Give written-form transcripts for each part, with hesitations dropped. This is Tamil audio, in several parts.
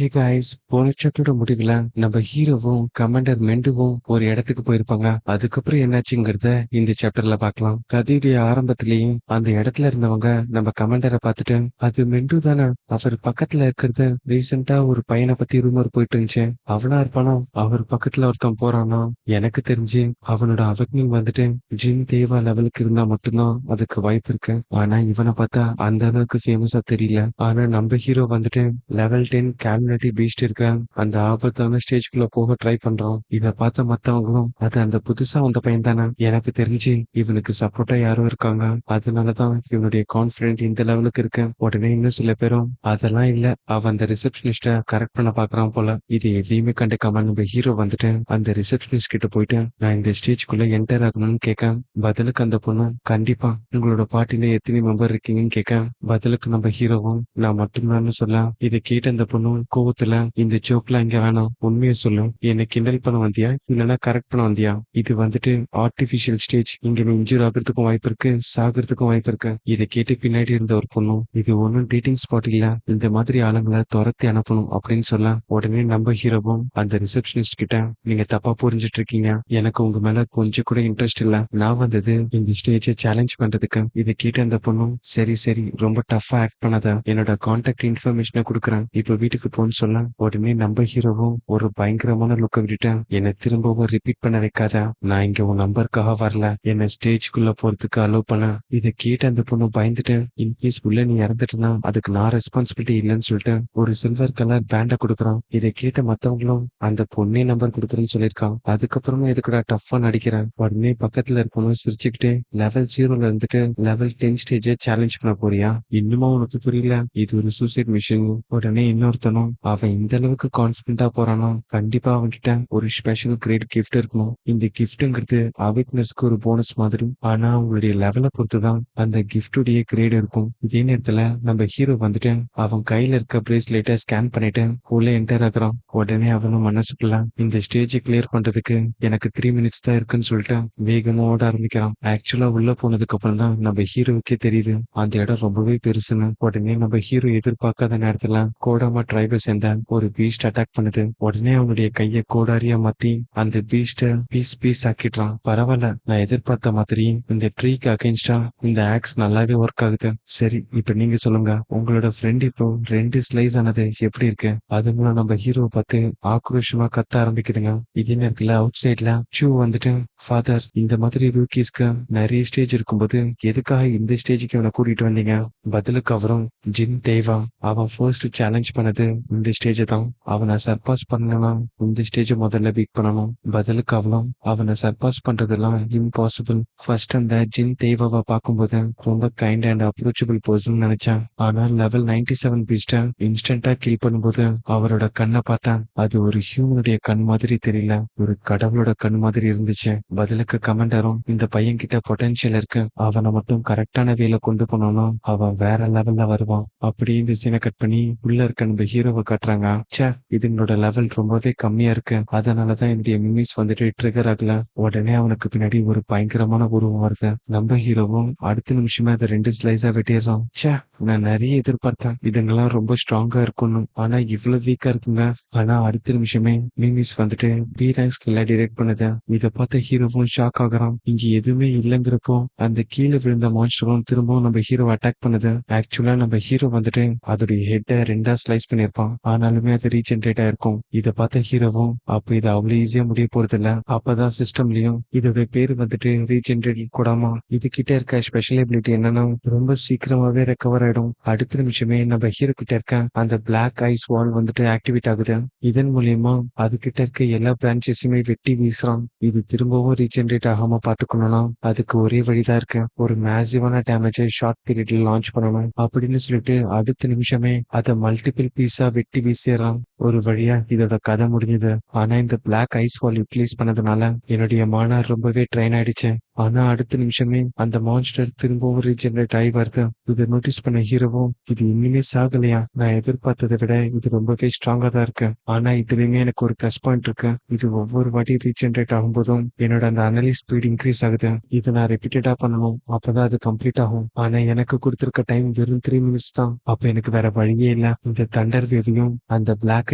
ஹே காய்ஸ், போன சாப்டரோட முடிவுல நம்ம ஹீரோவும் கமாண்டர் மெண்டுவும் ஒரு இடத்துக்கு போயிருப்பாங்க. அதுக்கப்புறம் என்னாச்சுங்கிறத இந்த சாப்டர்ல பார்க்கலாம். கதையுடைய ஆரம்பத்திலேயும் அந்த இடத்துல இருந்தவங்க நம்ம கமாண்டரை பார்த்துட்டு, அது மெண்டு தானே, அவர் பக்கத்துல இருக்கிறது ரீசெண்டா ஒரு பையனை பத்தி ரூமர் போயிட்டு இருந்துச்சு, அவனா இருப்பானா, அவர் பக்கத்துல ஒருத்தன் போறானா. எனக்கு தெரிஞ்சு அவனோட அவக்னிங் வந்துட்டு ஜின் தேவா லெவலுக்கு இருந்தா மட்டும்தான் அதுக்கு வாய்ப்பு இருக்கு. ஆனா இவனை பார்த்தா அந்த அளவுக்கு ஃபேமஸா தெரியல. ஆனா நம்ம ஹீரோ வந்துட்டு லெவல் 10 கேமினட்டி பீஸ்ட் இருக்க அந்த ஆபத்தான ஸ்டேஜ்குள்ள போக ட்ரை பண்றான். இத பார்த்த மத்தவங்களும் அது அந்த புதுசா வந்த பையன் தானே, எனக்கு தெரிஞ்சு இவனுக்கு சப்போர்ட்டா யாரும் இருக்காங்க, அதனாலதான் இவனுடைய கான்பிடென்ட் இந்த லெவலுக்கு இருக்கு. உடனே இன்னும் சில பேரும் அதெல்லாம் இல்ல, அவன் அந்த ரிசப்ஷனிஸ்ட கரெக்ட் பண்ண பாக்குறான் போல. இது எதையுமே கண்டுக்காம நம்ம ஹீரோ வந்துட்டு அந்த ரிசப்ஷனிஸ்ட் கிட்ட போயிட்டு, நான் இந்த ஸ்டேஜ்குள்ள என்டர் ஆகணும்னு கேட்க, பதிலுக்கு அந்த பொண்ணு, கண்டிப்பா உங்களோட பார்ட்டில எத்தனை மெம்பர் இருக்கீங்கன்னு கேட்க, பதிலுக்கு நம்ம ஹீரோவும் நான் மட்டும்தான் சொல்ல. இதை கேட்ட அந்த பொண்ணு கோவத்துல, இந்த ஜோக்லாம் இங்க வேணாம், உண்மையை சொல்லு, என்னை கிண்டல் பண்ண வந்தியா இல்லைன்னா கரெக்ட் பண்ண வந்தியா, இது வந்துட்டு ஆர்டிபிஷியல் ஸ்டேஜ், இங்க நீ இன்ஜூர் ஆகிறதுக்கும் வாய்ப்பு இருக்கு, சாகிறதுக்கும் வாய்ப்பு இருக்கு. இதை கேட்டு பின்னாடி இருந்த ஒரு பொண்ணும், இது ஒன்னும் டேட்டிங் ஸ்பாட் இல்ல, இந்த மாதிரி ஆளுங்களை துரத்தி அனுப்பணும் அப்படின்னு சொல்ல, உடனே நம்ம ஹீரோவும் அந்த ரிசப்ஷனிஸ்ட் கிட்ட, நீங்க தப்பா புரிஞ்சிட்டு இருக்கீங்க, எனக்கு உங்க மேல கொஞ்சம் கூட இன்ட்ரெஸ்ட் இல்ல, நான் வந்தது இந்த ஸ்டேஜை சேலஞ்ச் பண்றதுக்கு. இதை கேட்டு அந்த பொண்ணும், சரி சரி ரொம்ப டஃபா ஆக்ட் பண்ணாத, என்னோட கான்டாக்ட் இன்ஃபர்மேஷனை கொடுக்குறேன், இப்ப வீட்டுக்கு போன்னு சொல்ல, உடனே நம்ம ஹீரோவும் ஒரு பயங்கரமான லுக்க விட்டுட்டேன், என்னை திரும்பவும் ரிப்பீட் பண்ண வைக்காத, நான் இங்க உன் நம்பருக்காக வரல, என்ன ஸ்டேஜ்குள்ள போறதுக்கு அலோவ் பண்ண. இதை கேட்டு அந்த பொண்ணு பயந்துட்டு, இன்கேஸ் உள்ள நீ இறந்துட்டுனா அதுக்கு நான் ரெஸ்பான்சிபிலிட்டி இல்லைன்னு சொல்லிட்டு ஒரு சில்வர் கலர் பேண்ட கொடுக்குறான். இதை கேட்ட மத்தவங்களும் அந்த பொண்ணே நம்பர் கொடுக்குறேன்னு சொல்லியிருக்கான். அதுக்கப்புறமா எதுக்குடா டஃபா நடிக்கிறேன். உடனே பக்கத்துல இருக்கணும் சிரிச்சுக்கிட்டு, லெவல் 0ல இருந்துட்டு லெவல் 10 ஸ்டேஜை சேலஞ்ச் பண்ண போறியா, இன்னுமா உனக்கு புரியல, இது ஒரு சூசைட் மிஷின். உடனே இன்னொருத்தனும், அவன் இந்த அளவுக்கு கான்பிடண்டா போறானோ, கண்டிப்பா அவன்கிட்ட ஒரு ஸ்பெஷல் கிரேட் கிஃப்ட் இருக்கணும், இந்த கிஃப்ட்ங்கிறது அவேக்னஸ்க்கு ஒரு போனஸ் மாதிரி, ஆனா அவங்களுடைய லெவலை பொறுத்துதான் அந்த கிஃப்டுடைய கிரேட் இருக்கும். இதே நேரத்துல நம்ம ஹீரோ வந்துட்டு அவன் கையில இருக்க பிரேஸ்லெட்டை ஸ்கேன் பண்ணிட்டு உள்ள என்டர் ஆகுறான். உடனே அவனும் மனசுக்குள்ள, இந்த ஸ்டேஜை கிளியர் பண்றதுக்கு எனக்கு 3 மினிட்ஸ் தான் இருக்குன்னு சொல்லிட்டு வேகமா ஓட ஆரம்பிக்கிறான். ஆக்சுவலா உள்ள போனதுக்கு அப்புறம் தான் நம்ம ஹீரோவுக்கே தெரியுது அந்த இடம் ரொம்பவே பெருசுன்னு. உடனே நம்ம ஹீரோ எதிர்பார்க்காத நேரத்துல கோடாமா ட்ரைபை சேர்ந்த ஒரு பீஸ்ட் அட்டாக் பண்ணுது. உடனே அவனுடைய கைய கோடாரியா மாத்தி அந்த பீஸ்ட பீஸ் பீஸ் ஆக்கிடுறான். பரவாயில்ல, நான் எதிர்பார்த்த மாதிரி இந்த ட்ரீக்கு அகைன்ஸ்டா இந்த ஆக்ஸ் நல்லாவே ஒர்க் ஆகுது. சரி, இப்ப நீங்க சொல்லுங்க, உங்களோட ஃப்ரெண்ட் இப்போ 2 ஸ்லைஸ் ஆனது எப்படி இருக்கு. அது மூலம் நம்ம ஹீரோவை பார்த்து ஆக்ரோஷமா கத்த ஆரம்பிக்குதுங்க. இதே நேரத்துல அவுட் சைட்ல சூ வந்துட்டு, ஃபாதர், இந்த மாதிரி ரூக்கீஸ்க்கு நிறைய ஸ்டேஜ் இருக்கும்போது எதுக்காக இந்த ஸ்டேஜுக்கு அவனை கூட்டிட்டு வந்தீங்க. பதிலுக்கு அவரும், ஜின் தேவா, அவன் ஃபர்ஸ்ட் சேலஞ்ச் பண்ணது இந்த ஸ்டேஜ் தான், அவனை சர்பாஸ் பண்ணணும்னா இந்த ஸ்டேஜ் முதல்ல பீட் பண்ணணும். பதிலுக்கு அவனும், அவனை சர்பாஸ் பண்றதெல்லாம் இம்பாசிபிள், ஃபர்ஸ்ட் அந்த ஜின் தேவாவை பார்க்கும்போது ரொம்ப கைண்ட் அண்ட் அப்ரோச்சபிள் பர்சன் நினைச்சேன், ஆனா லெவல் 97 பீஸ்ட இன்ஸ்டன்டா கில் பண்ணும்போது அவரோட கண்ணை பார்த்தேன், அது ஒரு ஹியூமனுடைய கண் மாதிரி தெரியல, ஒரு கடவுளோட கண் மாதிரி இருந்துச்சு. பதிலுக்கு கமாண்டரும், இந்த பையன் கிட்ட பொட்டன்ஷியல் இருக்கு, அவனை மட்டும் கரெக்டான வேல கொண்டு போனோம்னா அவன் வேற லெவல்ல வருவான். அப்படி இந்த சீனை கட் பண்ணி உள்ள இருக்க நம்ம ஹீரோவை காட்டுறாங்க. சே, இதுங்களோட லெவல் ரொம்பவே கம்மியா இருக்கு, அதனாலதான் என்னுடைய மிமிஸ் வந்துட்டு ட்ரிகர் ஆகல. உடனே அவனுக்கு பின்னாடி ஒரு பயங்கரமான உருவம் வருது. நம்ம ஹீரோவும் அடுத்த நிமிஷமே அதை 2 ஸ்லைஸா வெட்டிடுறான். சே, நான் நிறைய எதிர்பார்த்தேன் இதுங்கெல்லாம் ரொம்ப ஸ்ட்ராங்கா இருக்கணும், ஆனா இவ்வளவு வீக்கா இருக்குங்க. ஆனா அடுத்த நிமிஷமே மிமிஸ் வந்துட்டு பி ரேங்க் ஸ்கில்ல டிரெக்ட் பண்ணுது. இதை பார்த்த ஹீரோவும் ஷாக் ஆகுறான். இங்க எதுவுமே இல்லைங்கிறப்போ அந்த கீழே விழுந்த மான்ஸ்டரும் திரும்பவும் நம்ம ஹீரோ அட்டாக் பண்ணுது. ஆக்சுவலா நம்ம ஹீரோ வந்துட்டு அதோடைய ஹெட்டை 2ஆ ஸ்லைஸ் பண்ணிருப்பான், ஆனாலுமே அது ரீஜென்ரேட் ஆயிருக்கும். இதை பார்த்த ஹீரோவும், அப்ப இது அவ்வளவு ஈஸியா முடிய போறது இல்ல, அப்பதான் சிஸ்டம்லயும் இதோட பேரு வந்துட்டு ரீஜென்ரேட் கூடாமா. இது கிட்ட இருக்க ஸ்பெஷல் எபிலிட்டி என்னன்னா ரொம்ப சீக்கிரமாவே ரெக்கவர் ஆயிடும். அடுத்த நிமிஷமே நம்ம ஹீரோ கிட்ட இருக்க அந்த பிளாக் ஐஸ் வால் வந்துட்டு ஆக்டிவேட் ஆகுது. இதன் மூலியமா அது கிட்ட இருக்க எல்லா பிரான்ச்சஸுமே வெட்டி வீசுறான். இது திரும்பவும் ரீஜென்ரேட் ஆகாம பாத்துக்கணும்னா அதுக்கு ஒரே வழிதான் இருக்கு, ஒரு மேசிவான டேமேஜை ஷார்ட் பீரியட்ல லான்ச் பண்ணணும் அப்படின்னு சொல்லிட்டு அடுத்த நிமிஷமே அதை மல்டிபிள் பீஸா வெட்டி வீசிடுறான். ஒரு வழியா இதோட கதை முடிஞ்சது. ஆனா இந்த பிளாக் ஐஸ் வால் யூட்டிலைஸ் பண்ணதுனால என்னுடைய மானார் ரொம்பவே ட்ரெயின் ஆயிடுச்சு. ஆனா அடுத்த நிமிஷமே அந்த மான்ஸ்டர் திரும்பவும் ரீஜெனரேட் ஆகி வருது. இதை நோட்டீஸ் பண்ண ஹீரோவும், இது இன்னுமே சாகலையா, நான் எதிர்பார்த்ததை விட இது ரொம்பவே ஸ்ட்ராங்கா தான் இருக்கு, ஆனா இதுலயுமே எனக்கு ஒரு பிளஸ் பாயிண்ட் இருக்கு, இது ஒவ்வொரு வாட்டி ரீஜெனரேட் ஆகும் போதும் என்னோட அந்த அனலிஸ் ஸ்பீட் இன்க்ரீஸ் ஆகுது, இதை நான் ரிப்பீட்டடா பண்ணணும், அப்பதான் அது கம்ப்ளீட் ஆகும். ஆனா எனக்கு கொடுத்திருக்க டைம் வெறும் 3 மினிட்ஸ் தான். அப்ப எனக்கு வேற வழியே இல்ல, இந்த தண்டர் வேவையும் அந்த பிளாக்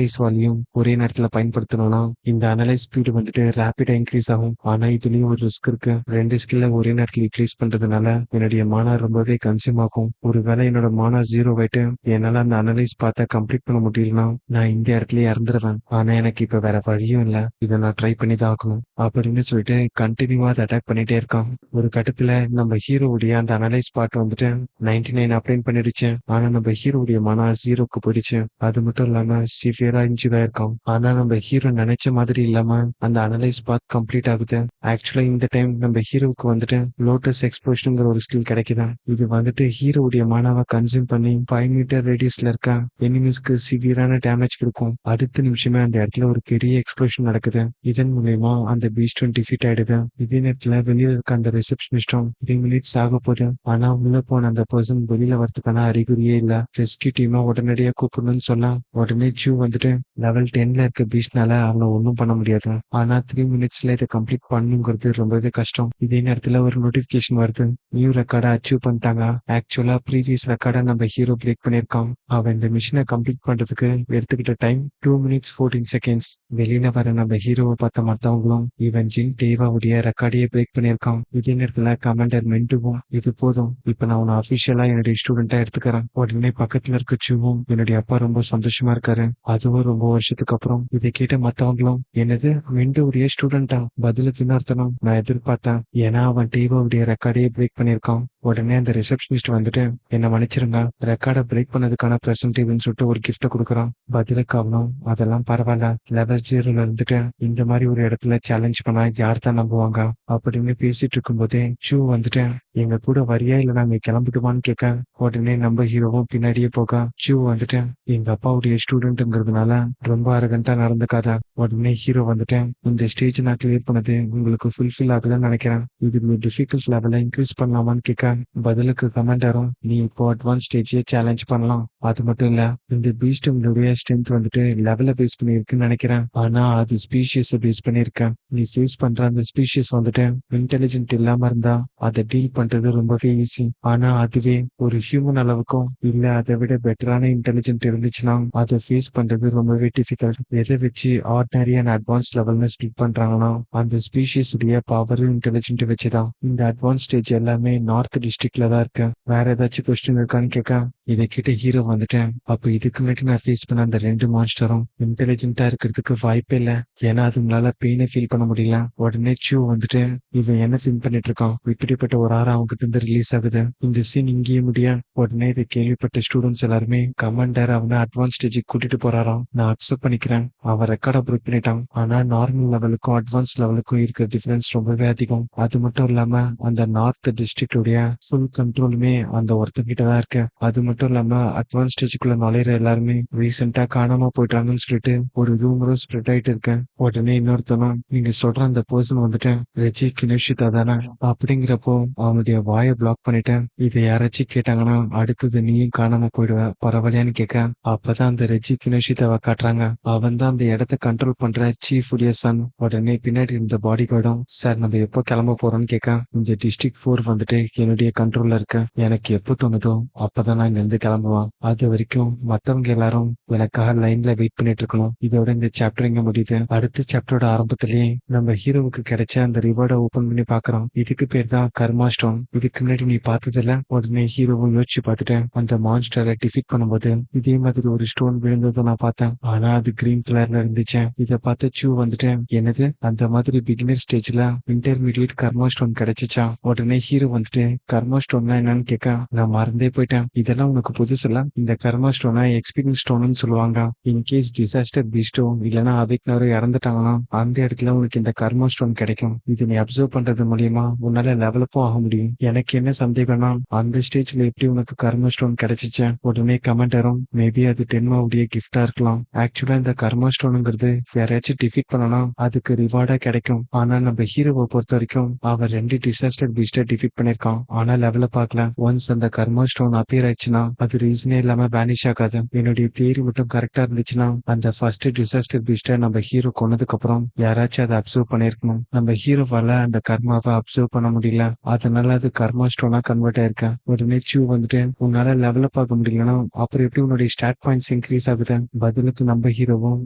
ஐஸ் வால்யூம் ஒரே நேரத்துல பயன்படுத்தணும்னா இந்த அனலைஸ் ஸ்பீடு வந்துட்டு ரேபிடா இன்க்ரீஸ் ஆகும். ஆனா இதுலயும் ஒரு ரிஸ்க் இருக்கு. 2 ஸ்கில்ல ஒரே நேரத்துல இன்க்ரீஸ் பண்றதுனால என்னுடைய மானா ரொம்பவே கன்சியூம் ஆகும். ஒருவேளை என்னோட மானா 0 ஆயிட்டு என்னால அந்த அனலைஸ் பார்த்த கம்ப்ளீட் பண்ண முடியலனா நான் இந்த இடத்துலயே இறந்துருவேன். ஆனா எனக்கு இப்ப வேற வழியும் இல்ல. இதை நான் ட்ரை பண்ணி தான் ஆகணும் அப்படின்னு சொல்லிட்டு கண்டினியூவா அதை அட்டாக் பண்ணிட்டே இருக்கான். ஒரு கட்டத்துல நம்ம ஹீரோவுடைய அந்த அனலைஸ் பார்ட் வந்துட்டு 99 அப்ளைன் பண்ணிடுச்சு. ஆனா நம்ம ஹீரோவுடைய மானா 0க்கு போயிடுச்சு. அது மட்டும் இல்லாம சிவியரா இன்ஜூர் ஆயிருக்கான். ஆனா நம்ம ஹீரோ நினைச்ச மாதிரி இல்லாம அந்த அனலைஸ் பார்ட் கம்ப்ளீட் ஆகுது. ஆக்சுவலா இந்த டைம் நம்ம ஹீரோவுக்கு வந்துட்டு லோட்டஸ் எக்ஸ்ப்ளோஷன்ங்கிற ஒரு ஸ்கில் கிடைக்குது. இது வந்துட்டு ஹீரோவுடைய மானாவை கன்சியூம் பண்ணி 5 மீட்டர் ரேடியஸ்ல இருக்க எனிமீஸ்க்கு சிவியரான டேமேஜ் கொடுக்கும். அடுத்த நிமிஷமே அந்த இடத்துல ஒரு பெரிய எக்ஸ்ப்ளோஷன் நடக்குது. இதன் மூலயமா அந்த பீஸ்டும் டிஃபீட் ஆயிடுது. இதே நேரத்துல வெளியில இருக்க அந்த ரிசப்ஷனிஸ்டும் 3 மினிட்ஸ் ஆக போகுது. ஆனா உள்ள போன அந்த பர்சன் வெளியில வரதுக்கான அறிகுறியே இல்ல. ரெஸ்கியூ டீமா உடனடியா கூப்பிடணும்னு சொன்னா உடனே சூ வந்துட்டு லெவல் 10ல இருக்க பீஸ்ட்னால அவனை ஒன்னும் பண்ண முடியாது. ஆனா 3 மினிட்ஸ்ல இதை கம்ப்ளீட் பண்ணுங்கிறது ரொம்பவே கஷ்டம். இதே நேரத்துல ஒரு நோட்டிபிகேஷன் வருது. நியூ ரெக்கார்டை அச்சீவ் பண்ணிட்டாங்க. ஆக்சுவலா ப்ரீவியஸ் ரெக்கார்டை நம்ம ஹீரோ பிரேக் பண்ணிருக்கான். அவன் இந்த மிஷனை கம்ப்ளீட் பண்றதுக்கு எடுத்துக்கிட்ட டைம் 2 minutes 14 seconds. வெளியில வர நம்ம ஹீரோவை பார்த்த மத்தவங்களும் இவன் ஜின் டேவாவுடைய ரெக்கார்டையே பிரேக் பண்ணிருக்கான். இதே நேரத்துல கமாண்டர் மென்டுவும் இது போதும், இப்ப நான் உன்னை அபிஷியலா என்னுடைய ஸ்டூடெண்டா எடுத்துக்கிறேன். உடனே பக்கத்துல இருக்க சூவும் என்னுடைய அப்பா ரொம்ப சந்தோஷமா இருக்காரு. அதுவும் ரொம்ப வருஷத்துக்கு அப்புறம். இதை கேட்ட மத்தவங்களும் என்னது மென்டுவுடைய ஸ்டூடெண்டா? பதிலுக்கு இன்னொருத்தனும் நான் எதிர்பார்த்தேன். ஏன்னா அவன் டேவாவுடைய ரெக்கார்டையே பிரேக் பண்ணிருக்கான். உடனே அந்த ரிசப்ஷனிஸ்ட் வந்துட்டு என்ன மன்னிச்சிருங்க, ரெக்கார்டை பிரேக் பண்ணதுக்கான பிரசன்டேவ்னு சொல்லிட்டு ஒரு கிஃப்ட கொடுக்குறான். பதிலுக்கு அவனும் அதெல்லாம் பரவாயில்ல, லெவல் 0ல இருந்துட்டு இந்த மாதிரி ஒரு இடத்துல சேலஞ்ச் பண்ணா யார் தான் நம்புவாங்க அப்படின்னு பேசிட்டு இருக்கும்போதே சூ வந்துட்டு எங்க கூட வரியா இல்ல நாங்க கிளம்பிட்டுமான்னு கேட்க உடனே நம்ம ஹீரோவும் பின்னாடியே போக சூ வந்துட்டு எங்க அப்பாவுடைய ஸ்டூடெண்ட்ங்கிறதுனால ரொம்ப அரகண்டா நடந்துக்காத. உடனே ஹீரோ வந்துட்டு இந்த ஸ்டேஜ் நான் கிளியர் பண்ணது உங்களுக்கு ஃபுல்ஃபில் ஆகுதுன்னு நினைக்கிறேன். இது டிஃபிகல்ட் லெவலை இன்க்ரீஸ் பண்ணலாமான்னு கேட்க பதிலுக்கு கமெண்டரும் நீ இப்போ அட்வான்ஸ் ஸ்டேஜே சேலஞ்ச் பண்ணலாம். அது மட்டும் இல்ல இந்த பீஸ்டுடைய ஸ்ட்ரென்த் வந்துட்டு லெவலை பேஸ் பண்ணிருக்குன்னு நினைக்கிறேன். ஆனா அது ஸ்பீஷியஸ் பேஸ் பண்ணிருக்கேன். நீ ஃபேஸ் பண்ற அந்த ஸ்பீஷியஸ் வந்துட்டு இன்டெலிஜென்ட் இல்லாம இருந்தா அதை டீல் பண்றது ரொம்பவே ஈஸி. ஆனா அதுவே ஒரு ஹியூமன் அளவுக்கும் இல்ல அதை விட பெட்டரான இன்டெலிஜென்ட் இருந்துச்சுன்னா அதை ஃபேஸ் பண்றது ரொம்பவே டிஃபிகல்ட். எதை வச்சு ஆர்டினரி அண்ட் அட்வான்ஸ் லெவல்னு ஸ்பிளிட் பண்றாங்கன்னா அந்த ஸ்பீஷியஸ் உடைய பவர் இன்டெலிஜென்ட் வச்சுதான். இந்த அட்வான்ஸ் ஸ்டேஜ் எல்லாமே நார்த் டிஸ்ட்ரிக்ட்ல தான் இருக்கு. வேற ஏதாச்சும் கொஸ்டின் இருக்கான்னு கேட்க இதை கிட்ட ஹீரோ வந்துட்டேன். அப்ப இதுக்கு முன்னாடி நான் ஃபேஸ் பண்ண அந்த 2 மான்ஸ்டரும் இன்டெலிஜென்ட்டா இருக்கிறதுக்கு வாய்ப்பே இல்ல. ஏன்னா அதுங்களால பெயினை ஃபீல் பண்ண முடியல. உடனே சூ வந்துட்டு இவன் என்ன ஃபீல் பண்ணிட்டு இருக்கான், இப்படிப்பட்ட ஒரு ஆறு அவங்க கிட்ட இருந்து ரிலீஸ் ஆகுது. இந்த சீன் இங்கேயே முடிய உடனே இதை கேள்விப்பட்ட ஸ்டூடெண்ட்ஸ் எல்லாருமே கமாண்டர் அவனை அட்வான்ஸ் ஸ்டேஜுக்கு கூட்டிட்டு போறாராம். நான் அக்செப்ட் பண்ணிக்கிறேன், அவன் ரெக்கார்டை பிரேக் பண்ணிட்டான். ஆனா நார்மல் லெவலுக்கும் அட்வான்ஸ் லெவலுக்கும் இருக்கிற டிஃபரன்ஸ் ரொம்பவே அதிகம். அது மட்டும் இல்லாம அந்த நார்த் டிஸ்ட்ரிக்ட் உடைய ஃபுல் கண்ட்ரோலுமே அந்த ஒருத்தங்கிட்ட தான் இருக்கு. அது மட்டும் இல்லாம அட்வான்ஸ் ஸ்டேஜுக்குள்ள நுழையிற எல்லாருமே ரீசெண்டா காணாம போயிட்டாங்கன்னு சொல்லிட்டு ஒரு ரூமரும் ஸ்ப்ரெட் ஆயிட்டு இருக்கேன். உடனே இன்னொருத்தனும் நீங்க சொல்ற அந்த பர்சன் வந்துட்டு ரெஜி கினோஷிதா தானே அப்படிங்கிறப்போ அவனுடைய வாயை பிளாக் பண்ணிட்டேன். இதை யாராச்சும் கேட்டாங்கன்னா அடுத்தது நீயும் காணாம போயிடுவ, பரவாயில்லையான்னு கேட்க அப்பதான் அந்த ரெஜி கினோஷிதாவை காட்டுறாங்க. அவன் தான் அந்த இடத்த கண்ட்ரோல் பண்ற சீஃப் உடைய சன். உடனே பின்னாடி இருந்த பாடி கார்டும் சார் நம்ம எப்போ கிளம்ப போறோம்னு கேட்க இந்த டிஸ்ட்ரிக்ட் 4 வந்துட்டு என்னுடைய கண்ட்ரோல்ல இருக்க, எனக்கு எப்போ தோணுதோ அப்பதான் நான் இங்க இருந்து கிளம்புவான். அது வரைக்கும் மத்தவங்க எல்லாரும் எனக்காக லைன்ல வெயிட் பண்ணிட்டு இருக்கணும். இதோட இந்த சாப்டர் இங்க முடியுது. அடுத்த சாப்டரோட ஆரம்பத்திலேயே நம்ம ஹீரோவுக்கு கிடைச்ச அந்த ரிவார்டை ஓபன் பண்ணி பாக்குறோம். இதுக்கு பேர் தான் கர்மா ஸ்டோன். இதுக்கு முன்னாடி நீ பார்த்ததில்ல. உடனே ஹீரோவும் யோசிச்சு பார்த்துட்டேன். அந்த மான்ஸ்டரை டிஃபீட் பண்ணும்போது இதே மாதிரி ஒரு ஸ்டோன் விழுந்ததை நான் பார்த்தேன். ஆனா அது கிரீன் கலர்ல இருந்துச்சு. இதை பார்த்து சூ வந்துட்டு என்னது அந்த மாதிரி பிகினர் ஸ்டேஜ்ல இன்டர்மீடியட் கர்மா ஸ்டோன் கிடைச்சிச்சா? உடனே ஹீரோ வந்துட்டு கர்மா ஸ்டோன்னா என்னன்னு கேட்க நான் மறந்தே போயிட்டேன். இதெல்லாம் உனக்கு புதுசு இல்ல. இந்த கர்மா ஸ்டோனை எக்ஸ்பீரியன்ஸ் ஸ்டோன்னு சொல்லுவாங்க. இன்கேஸ் டிசாஸ்டர் பீஸ்டோ இல்லைன்னா அவைக்னரோ இறந்துட்டாங்கன்னா அந்த இடத்துல உனக்கு இந்த கர்மா ஸ்டோன் கிடைக்கும். இது நீ அப்சர்வ் பண்றது மூலியமா உன்னால லெவலப்பும் ஆக முடியும். எனக்கு என்ன சந்தேகம்னா அந்த ஸ்டேஜ்ல எப்படி உனக்கு கர்மா ஸ்டோன் கிடைச்சிச்சு? உடனே கமெண்டரும் மேபி அது டென்மாவுடைய கிஃப்டா இருக்கலாம். ஆக்சுவலா இந்த கர்மா ஸ்டோனுங்கிறது யாரையாச்சும் டிஃபீட் பண்ணணும் அதுக்கு ரிவார்டா கிடைக்கும். ஆனா நம்ம ஹீரோவை பொறுத்த வரைக்கும் அவன் 2 டிசாஸ்டர் பீஸ்ட டிஃபீட் பண்ணிருக்கான். ஆனா லெவல பார்க்கல. ஒன்ஸ் அந்த கர்மா ஸ்டோன் அப்பியர் ஆயிடுச்சுன்னா அது ரீசனே இல்லாம வேனிஷ் ஆகாது. என்னுடைய தியரி மட்டும் கரெக்டா இருந்துச்சுன்னா அந்த ஃபர்ஸ்ட் டிசாஸ்டர் பீஸ்ட நம்ம ஹீரோ கொன்னதுக்கு அப்புறம் யாராச்சும் அதை அப்சர்வ் பண்ணிருக்கணும். நம்ம ஹீரோவால அந்த கர்மாவை அப்சர்வ் பண்ண முடியல. அதனால அது கர்மா ஸ்டோனா கன்வெர்ட் ஆயிருக்கேன். உடனே சூ வந்துட்டு உன்னால லெவல பார்க்க முடியலன்னா அப்புறம் எப்படி உன்னுடைய ஸ்டாட் பாயிண்ட்ஸ் இன்க்ரீஸ் ஆகுது? பதிலுக்கு நம்ம ஹீரோவும்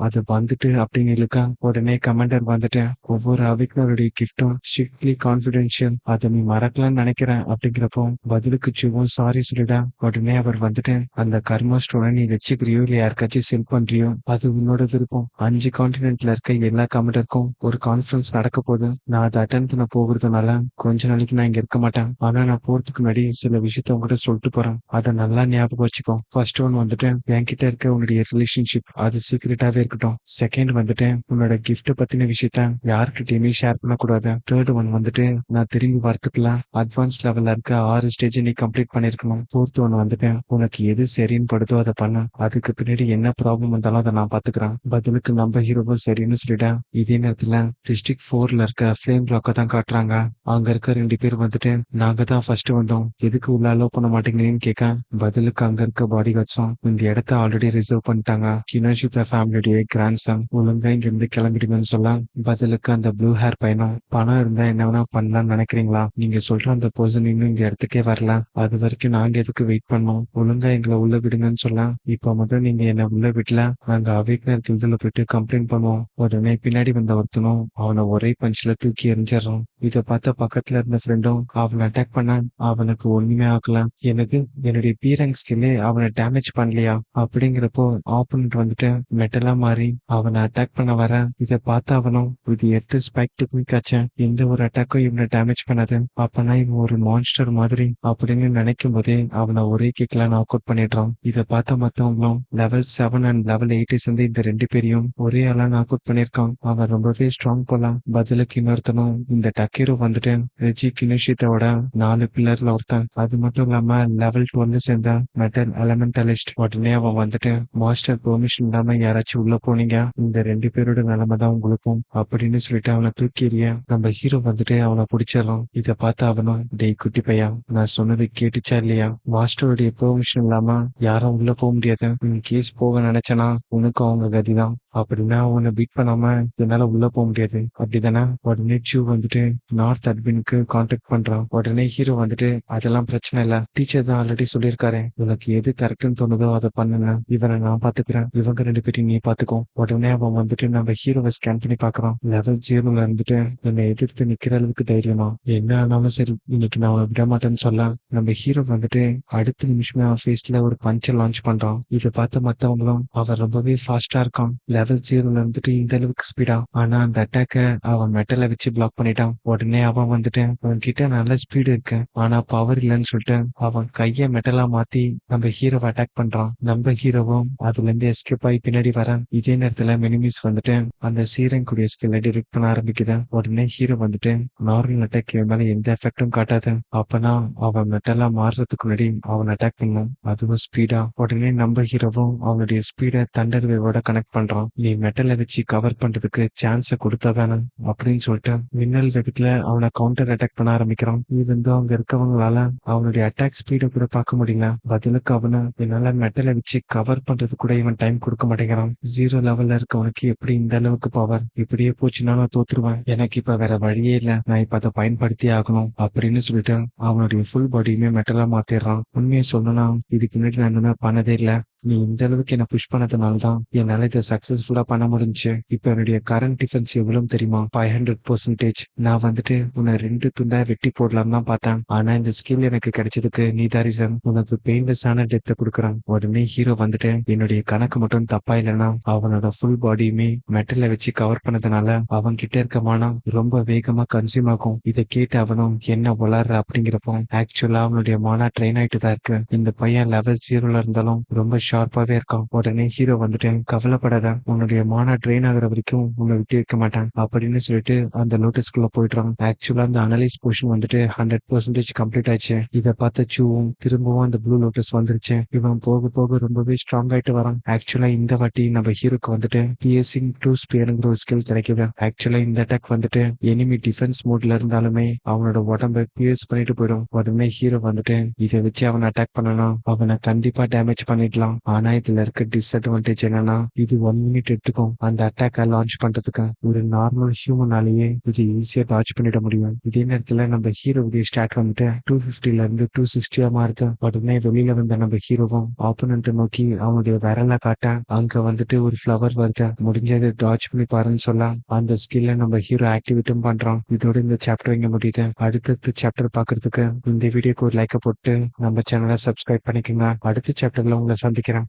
அது வந்துட்டு அப்படின்னு இருக்கா. உடனே கமாண்டர் வந்துட்டு ஒவ்வொரு அவிக்னருடைய கிஃப்டும் ஸ்ட்ரிக்ட்லி கான்பிடென்ஷியல், அதை நீ மறக்கலாம்னு நினைக்கிறேன் அப்படிங்கிறப்போ பதிலுக்கு சூவும் சாரி சொல்லிடா. உடனே அவர் வந்துட்டு அந்த கர்மா ஸ்டோனை நீ வச்சுக்கிறியோ இல்ல யாருக்காச்சும் செல் பண்றியோ அது உன்னோட விருப்பம். 5 கான்டினென்ட்ல இருக்க எல்லா கமாண்டருக்கும் ஒரு கான்ஃபரன்ஸ் நடக்க போகுது. நான் அதை அட்டன் பண்ண போகிறதுனால கொஞ்ச நாளைக்கு நான் இங்க இருக்க மாட்டேன். ஆனா நான் போறதுக்கு முன்னாடி சில விஷயத்த உங்ககிட்ட சொல்லிட்டு போறேன். அதை நல்லா ஞாபகம் வச்சுக்கோ. ஃபர்ஸ்ட் ஒன் வந்துட்டு என்கிட்ட இருக்க உன்னுடைய ரிலேஷன்ஷிப் அது சீக்கிரட்டாவே இருக்கட்டும். செகண்ட் வந்துட்டு உன்னோட கிஃப்ட் பத்தின விஷயத்த யாருக்கிட்டயுமே ஷேர் பண்ணக்கூடாது. தேர்ட் ஒன் வந்துட்டு நான் திரும்பி வரத்துக்குலாம் அட்வான்ஸ் லெவல்ல இருக்க 6 ஸ்டேஜ் நீ கம்ப்ளீட் பண்ணிருக்கணும். ஃபோர்த் ஒன் வந்துட்டு உனக்கு எது சரின்னு படுதோ அதை பண்ண. அதுக்கு பின்னாடி என்ன ப்ராப்ளம் வந்தாலும் அதை நான் பாத்துக்கிறேன். பதிலுக்கு நம்ம ஹீரோவும் சரின்னு சொல்லிட்டேன். இதே நேரத்துல டிஸ்ட்ரிக்ட் 4ல இருக்க ஃபிளேம் பிளாக்க தான் காட்டுறாங்க. அங்க இருக்க 2 பேர் வந்துட்டு நாங்க தான் ஃபர்ஸ்ட் வந்தோம், எதுக்கு உள்ள அலோவ் பண்ண மாட்டேங்கிறீங்கன்னு கேட்க பதிலுக்கு அங்க இருக்க பாடி கார்ட்ஸும் இந்த இடத்த ஆல்ரெடி ரிசர்வ் பண்ணிட்டாங்க. கினோஷிதா ஃபேமிலியுடைய கிராண்ட் சன் ஒழுங்கா இங்க இருந்து கிளம்பிடுங்கன்னு சொல்ல பதிலுக்கு அந்த ப்ளூ ஹேர் பையனும் பணம் இருந்தா என்ன வேணா பண்ணலாம்னு நினைக்கிறீங்களா? நீங்க சொல்ற அந்த பர்சன் இன்னும் இந்த இடத்துக்கே வரல. அது வரைக்கும் நாங்க எதுக்கு வெயிட் பண்ணோம்? ஒழுங்கா எங்களை உள்ள விடுங்கன்னு சொல்ல இப்ப மட்டும் நீங்க என்ன உள்ள விடல நாங்க அவேக்னர் கில்துல போயிட்டு கம்ப்ளைண்ட் பண்ணுவோம். உடனே பின்னாடி வந்த ஒருத்தனும் அவனை ஒரே பஞ்ச்ல தூக்கி எரிஞ்சிடறான். இத பார்த்த பக்கத்துல இருந்த ஃப்ரெண்டும் அவனை அட்டாக் பண்ண அவனுக்கு ஒண்ணுமே ஆகல. எனக்கு என்னுடைய பீரங் ஸ்கில்லே அவனை டேமேஜ் பண்ணலையா அப்படிங்கிறப்போ ஆப்போனன்ட் வந்துட்டு மெட்டலா மாறி அவனை அட்டாக் பண்ண வர இத பார்த்த அவனும் இது எடுத்து ஸ்பைக் டெக்னிக் ஆச்சேன், எந்த ஒரு அட்டாக்கும் இவனை டேமேஜ் பண்ணாது, அப்பனா இவன் ஒரு மான்ஸ்டர் மாதிரி அப்படின்னு நினைக்கும் போதே அவனை ஒரே கிக்ல நாக் அவுட் பண்ணிடுறான். இத பார்த்த மத்தவங்களும் லெவல் 7 அண்ட் லெவல் 8 சேர்ந்து இந்த 2 பேரையும் ஒரே ஆளா நாக் அவுட் பண்ணிருக்கான். அவன் ரொம்பவே ஸ்ட்ராங் போலாம். பதிலுக்கு இன்னொருத்தனும் இந்த டக்கீரோ வந்துட்டு ரெஜி கினோஷிதாவோட 4 பில்லர்ல ஒருத்தன். அது மட்டும் இல்லாம லெவல் 12 சேர்ந்த மெட்டல் எலமெண்டலிஸ்ட். உடனே அவன் வந்துட்டு மாஸ்டர் பெர்மிஷன் இல்லாம யாராச்சும் உள்ள போனீங்க இந்த 2 பேரோட நிலைமை தான் உங்களுக்கும் அப்படின்னு சொல்லிட்டு அவனை தூக்கி எறிய நம்ம ஹீரோ வந்துட்டு அவனை பிடிச்சிடறான். இத பார்த்து அவனும் டேய் குட்டி பையா, நான் சொன்னது கேட்டுச்சா இல்லையா? மாஸ்டருடைய பெர்மிஷன் இல்லாம யாரும் உள்ள போக முடியாது. நீ கேஸ் போக நினைச்சனா உனக்கும் அவங்க கதிதான். அப்படின்னா உன்னை பீட் பண்ணாம என்னால உள்ள போக முடியாது அப்படிதானே? உடனே சூ வந்துட்டு நார்த் அட்மினுக்கு கான்டாக்ட் பண்றான். உடனே ஹீரோ வந்துட்டு அதெல்லாம் பிரச்சனை இல்ல, டீச்சர் தான் ஆல்ரெடி சொல்லியிருக்காரு, உனக்கு எது கரெக்ட்னு தோணுதோ அதை பண்ணுங்க, இவனை நான் பாத்துக்கிறேன், இவங்க 2 பேரையும் நீ பாத்துக்கோ. உடனே அவன் வந்துட்டு நம்ம ஹீரோவை ஸ்கேன் பண்ணி பாக்குறான். லெவல் 0ல இருந்துட்டு என்னை எதிர்த்து நிக்கிற அளவுக்கு தைரியமா, என்ன ஆனாலும் சரி இன்னைக்கு நான் விட மாட்டேன்னு சொல்ல நம்ம ஹீரோ வந்துட்டு அடுத்த நிமிஷமே அவன் ஃபேஸ்ல ஒரு பஞ்சை லான்ச் பண்றான். இதை பார்த்த மத்தவங்களும் அவன் ரொம்பவே ஃபாஸ்டா இருக்கான். லெவல் 0ல இருந்துட்டு இந்த அளவுக்கு ஸ்பீடா, ஆனா அந்த அட்டாக்க அவன் மெட்டலை வச்சு பிளாக் பண்ணிட்டான். உடனே அவன் வந்துட்டு அவன் கிட்ட நல்ல ஸ்பீடு இருக்கு ஆனா பவர் இல்லைன்னு சொல்லிட்டு அவன் கைய மெட்டலா மாத்தி நம்ம ஹீரோவை அட்டாக் பண்றான். நம்ம ஹீரோவும் அதுல இருந்து எஸ்கேப் ஆகி பின்னாடி வரான். இதே நேரத்துல மெனிமிஸ் வந்துட்டு அந்த சீரன் கூடிய ஸ்கில்ல டிரெக்ட் பண்ண ஆரம்பிக்குது. உடனே ஹீரோ வந்துட்டு நார்மல் அட்டாக் மேல எந்த எஃபெக்டும் காட்டாது. அப்பனா அவன் மெட்டலா மாறுறதுக்கு முன்னாடி அவன் அட்டாக் பண்ணும், அதுவும் ஸ்பீடா. உடனே நம்ம ஹீரோவும் அவனுடைய ஸ்பீட தண்டர் வேவோட கனெக்ட் பண்றான். நீ மெட்டலை வச்சு கவர் பண்றதுக்கு சான்ஸ கொடுத்தாதானே அப்படின்னு சொல்லிட்டு மின்னல் வேகத்துல அவனை கவுண்டர் அட்டாக் பண்ண ஆரம்பிக்கிறான். இது அங்க இருக்கவங்களால அவனுடைய அட்டாக் ஸ்பீட கூட பார்க்க முடியல. பதிலுக்கு அவனை என்னால மெட்டலை வச்சு கவர் பண்றது கூட இவன் டைம் கொடுக்க மாட்டேங்கிறான். 0 லெவல்ல இருக்கவனுக்கு எப்படி இந்த அளவுக்கு பவர்? இப்படியே போச்சுன்னா நான் தோத்துருவேன், எனக்கு இப்ப வேற வழியே இல்ல, நான் இப்ப அதை பயன்படுத்தி ஆகணும் அப்படின்னு சொல்லிட்டு அவனுடைய ஃபுல் பாடியுமே மெட்டலா மாத்திடுறான். உண்மையை சொல்லணும்னா இதுக்கு முன்னாடி நான் இந்த பண்ணதே இல்ல. நீ இந்த அளவுக்கு என்ன புஷ் பண்ணதுனாலதான் என்னால இதை சக்சஸ்ஃபுல்லா பண்ண முடிஞ்சு. இப்ப என்னுடைய கரண்ட் டிஃபென்ஸ் எவ்வளவு தெரியுமா? 500%. நான் வந்துட்டு உன்னை 2 துண்டா வெட்டி போடலாம் தான் பார்த்தேன், ஆனா இந்த ஸ்கில் எனக்கு கிடைச்சதுக்கு நீ தான் ரீசன். உனக்கு பெயின்லெஸ்ஸான டெத்தை கொடுக்குறான். உடனே ஹீரோ வந்துட்டு என்னுடைய கணக்கு மட்டும் தப்பா இல்லைன்னா அவனோட ஃபுல் பாடியுமே மெட்டல்ல வச்சு கவர் பண்ணதுனால அவன் கிட்ட இருக்க மானம் ரொம்ப வேகமா கன்சியூம் ஆகும். இதை கேட்டு அவனும் என்ன வளர்ற அப்படிங்கிறப்போ ஆக்சுவலா அவனுடைய மானா ட்ரெயின் ஆயிட்டு தான் இருக்கு. இந்த பையன் லெவல் 0ல இருந்தாலும் ரொம்ப ஷார்ப்பாவே இருக்கான். உடனே ஹீரோ வந்துட்டு கவலைப்படாத, உன்னுடைய மானா ட்ரெயின் ஆகுற வரைக்கும் உன்னை விட்டு வைக்க மாட்டேன் அப்படின்னு சொல்லிட்டு அந்த லோட்டஸ்குள்ள போயிடுறான். ஆக்சுவலா அந்த அனலைஸ் போர்ஷன் வந்துட்டு 100% கம்ப்ளீட் ஆயிடுச்சு. இதை பார்த்த சூவும் திரும்பவும் அந்த ப்ளூ லோட்டஸ் வந்துருச்சு. இவன் போக போக ரொம்பவே ஸ்ட்ராங் ஆயிட்டு வரான். ஆக்சுவலா இந்த வாட்டி நம்ம ஹீரோக்கு வந்துட்டு பிஎஸ்சிங் டூ ஸ்பியருங்கிற ஒரு ஸ்கில் கிடைக்குது. ஆக்சுவலா இந்த அட்டாக் வந்துட்டு எனிமி டிஃபென்ஸ் மோட்ல இருந்தாலுமே அவனோட உடம்ப பிஎஸ் பண்ணிட்டு போயிடும். உடனே ஹீரோ வந்துட்டு இதை வச்சு அவனை அட்டாக் பண்ணணும், அவனை கண்டிப்பா டேமேஜ் பண்ணிடலாம். ஆனா இதுல இருக்க டிஸ்அட்வான்டேஜ் என்னன்னா இது 1 மினிட் எடுத்துக்கும் அந்த அட்டாக்கை லான்ச் பண்றதுக்கு. ஒரு நார்மல் ஹியூமனாலேயே இது ஈஸியா லான்ச் பண்ணிட முடியும். இதே நேரத்துல நம்ம ஹீரோவுடைய ஸ்டாட் வந்துட்டு 250ல இருந்து 260 மாறுது. உடனே வெளியில வந்த நம்ம ஹீரோவும் ஆப்போனன்ட் நோக்கி அவனுடைய விரல காட்ட அங்க வந்துட்டு ஒரு ஃபிளவர் வருது. முடிஞ்சது டாச் பண்ணி பாருன்னு சொல்ல அந்த ஸ்கில்ல நம்ம ஹீரோ ஆக்டிவேட்டும் பண்றான். இதோட இந்த சாப்டர் இங்க முடியுது. அடுத்த சாப்டர் பாக்குறதுக்கு இந்த வீடியோக்கு ஒரு லைக்கை போட்டு நம்ம சேனலை சப்ஸ்கிரைப் பண்ணிக்கோங்க. அடுத்த சாப்டர்ல உங்களை சந்திக்கிறேன்.